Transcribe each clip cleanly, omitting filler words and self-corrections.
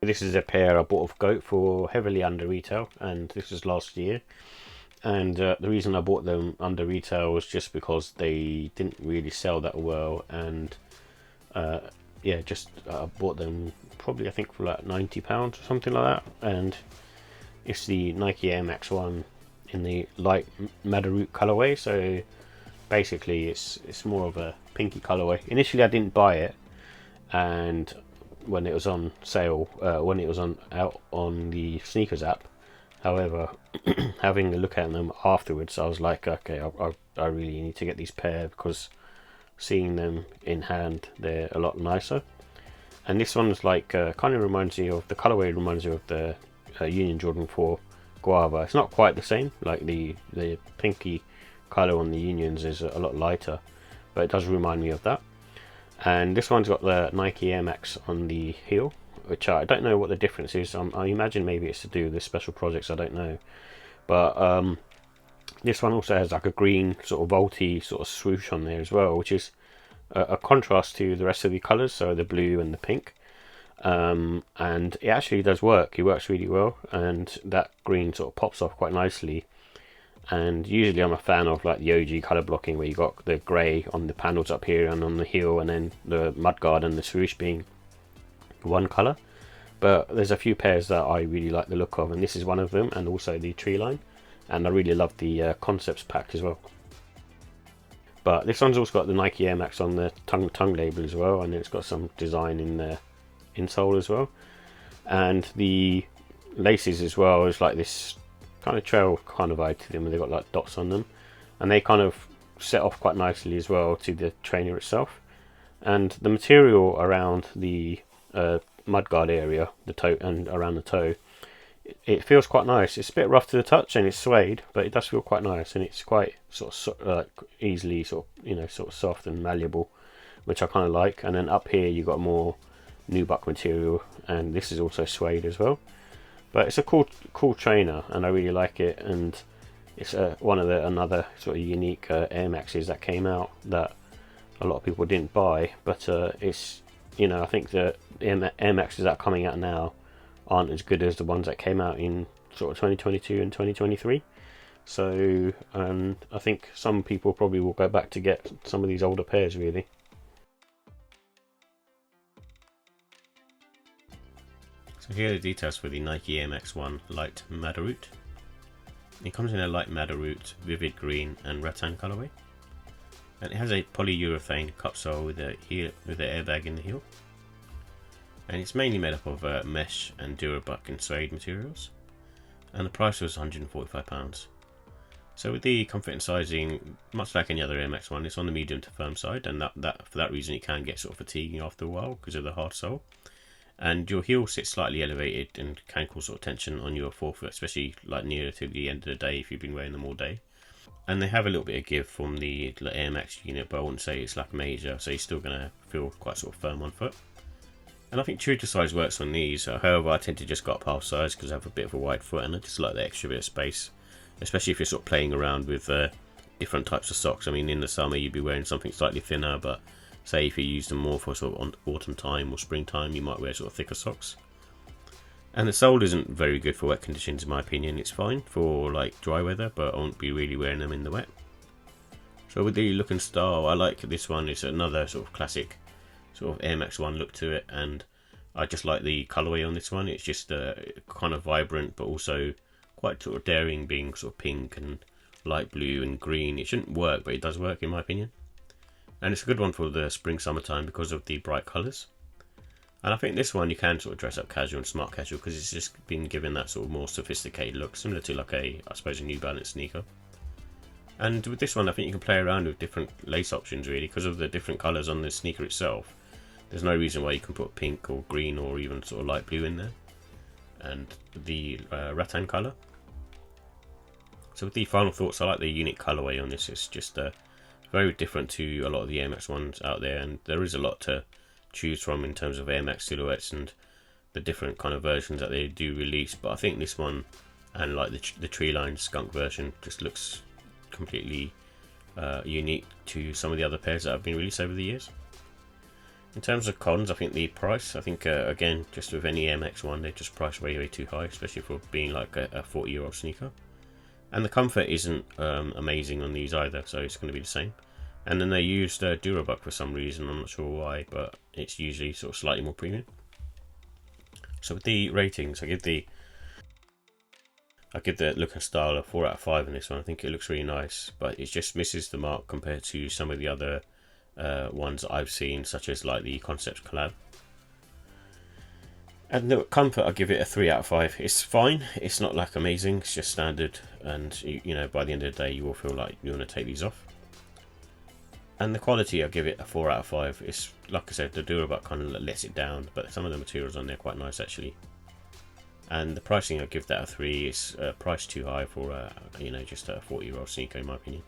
This is a pair I bought of Goat for heavily under retail, and this was last year. And the reason I bought them under retail was just because they didn't really sell that well, and uh, yeah, just bought them probably I think for like £90 or something like that. And it's the Nike Air Max 1 in the light Madder Root colorway. So basically, it's more of a pinky colorway. Initially, I didn't buy it, and when it was on sale, when it was on out on the sneakers app. However, having a look at them afterwards, I was like, okay, I really need to get these pair because seeing them in hand, they're a lot nicer. And this one's like kind of reminds me of the colorway reminds me of the Union Jordan 4 Guava. It's not quite the same. Like the pinky color on the Unions is a lot lighter, but it does remind me of that. And this one's got the Nike Air Max on the heel, which I don't know what the difference is. I imagine maybe it's to do with the special projects. I don't know, but this one also has like a green sort of vaulty sort of swoosh on there as well, which is a contrast to the rest of the colours, so the blue and the pink. And it actually does work. It works really well, and that green sort of pops off quite nicely. And usually I'm a fan of like the OG colour blocking, where you got the grey on the panels up here and on the heel, and then the mudguard and the swoosh being one colour. But there's a few pairs that I really like the look of, and this is one of them, and also the tree line. And I really love the concepts pack as well. But this one's also got the Nike Air Max on the tongue label as well, and it's got some design in the insole as well. And the laces as well is like this kind of trail kind of vibe to them, and they've got like dots on them, and they kind of set off quite nicely as well to the trainer itself. And the material around the mudguard area, the toe and around the toe, it feels quite nice. It's a bit rough to the touch and it's suede, but it does feel quite nice, and it's quite sort of easily sort of soft and malleable, which I kind of like. And then up here you got more nubuck material, and this is also suede as well. But it's a cool trainer, and I really like it. And it's one of the another sort of unique Air Maxes that came out that a lot of people didn't buy. But it's I think the Air Maxes that are coming out now aren't as good as the ones that came out in sort of 2022 and 2023. So I think some people probably will go back to get some of these older pairs really. So here are the details for the Nike Air Max 1 Light Madder Root. It comes in a light Madder Root, vivid green and rattan colourway. And it has a polyurethane cupsole with an airbag in the heel. And it's mainly made up of mesh and Durabuck and suede materials. And the price was £145. So with the comfort and sizing, much like any other Air Max 1, it's on the medium to firm side, and that for that reason it can get sort of fatiguing after a while because of the hard sole. And your heel sits slightly elevated and can cause sort of tension on your forefoot, especially like nearer to the end of the day if you've been wearing them all day. And they have a little bit of give from the Air Max unit, but I wouldn't say it's like major, so you're still going to feel quite sort of firm on foot. And I think true to size works on these. However, I tend to just go up half size because I have a bit of a wide foot, and I just like the extra bit of space, especially if you're sort of playing around with different types of socks. I mean, in the summer you'd be wearing something slightly thinner, but say if you use them more for sort of autumn time or springtime, you might wear sort of thicker socks. And the sole isn't very good for wet conditions in my opinion. It's fine for like dry weather, but I won't be really wearing them in the wet. So with the look and style, I like this one. It's another sort of classic sort of Air Max 1 look to it, and I just like the colourway on this one. It's just kind of vibrant, but also quite sort of daring, being sort of pink and light blue and green. It shouldn't work, but it does work in my opinion. And it's a good one for the spring summertime because of the bright colours. And I think this one you can sort of dress up casual and smart casual because it's just been given that sort of more sophisticated look, similar to like I suppose a New Balance sneaker. And with this one I think you can play around with different lace options really because of the different colours on the sneaker itself. There's no reason why you can put pink or green or even sort of light blue in there. And the rattan colour. So with the final thoughts, I like the unique colourway on this. It's just very different to a lot of the Air Max ones out there, and there is a lot to choose from in terms of Air Max silhouettes and the different kind of versions that they do release. But I think this one and like the tree line skunk version just looks completely unique to some of the other pairs that have been released over the years. In terms of cons, I think the price, I think again, just with any MX1, they're just priced way too high, especially for being like a 40-year-old sneaker. And the comfort isn't amazing on these either, so it's going to be the same. And then they used Durabuck for some reason, I'm not sure why, but it's usually sort of slightly more premium. So with the ratings, I give the look and style a 4 out of 5 in this one. I think it looks really nice, but it just misses the mark compared to some of the other ones I've seen, such as like the Concepts collab. And the comfort, I give it a 3 out of 5. It's fine. It's not like amazing. It's just standard, and you know, by the end of the day, you will feel like you want to take these off. And the quality, I give it a 4 out of 5. It's like I said, the Durabuck kind of lets it down, but some of the materials on there are quite nice actually. And the pricing, I give that a 3. It's priced too high for you know, just a 40-year-old sneaker in my opinion.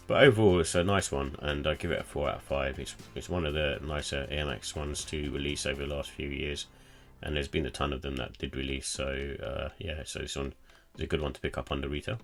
But overall, it's a nice one, and I give it a 4 out of 5. It's one of the nicer Air Max ones to release over the last few years, and there's been a ton of them that did release. So yeah, so this one is a good one to pick up under retail.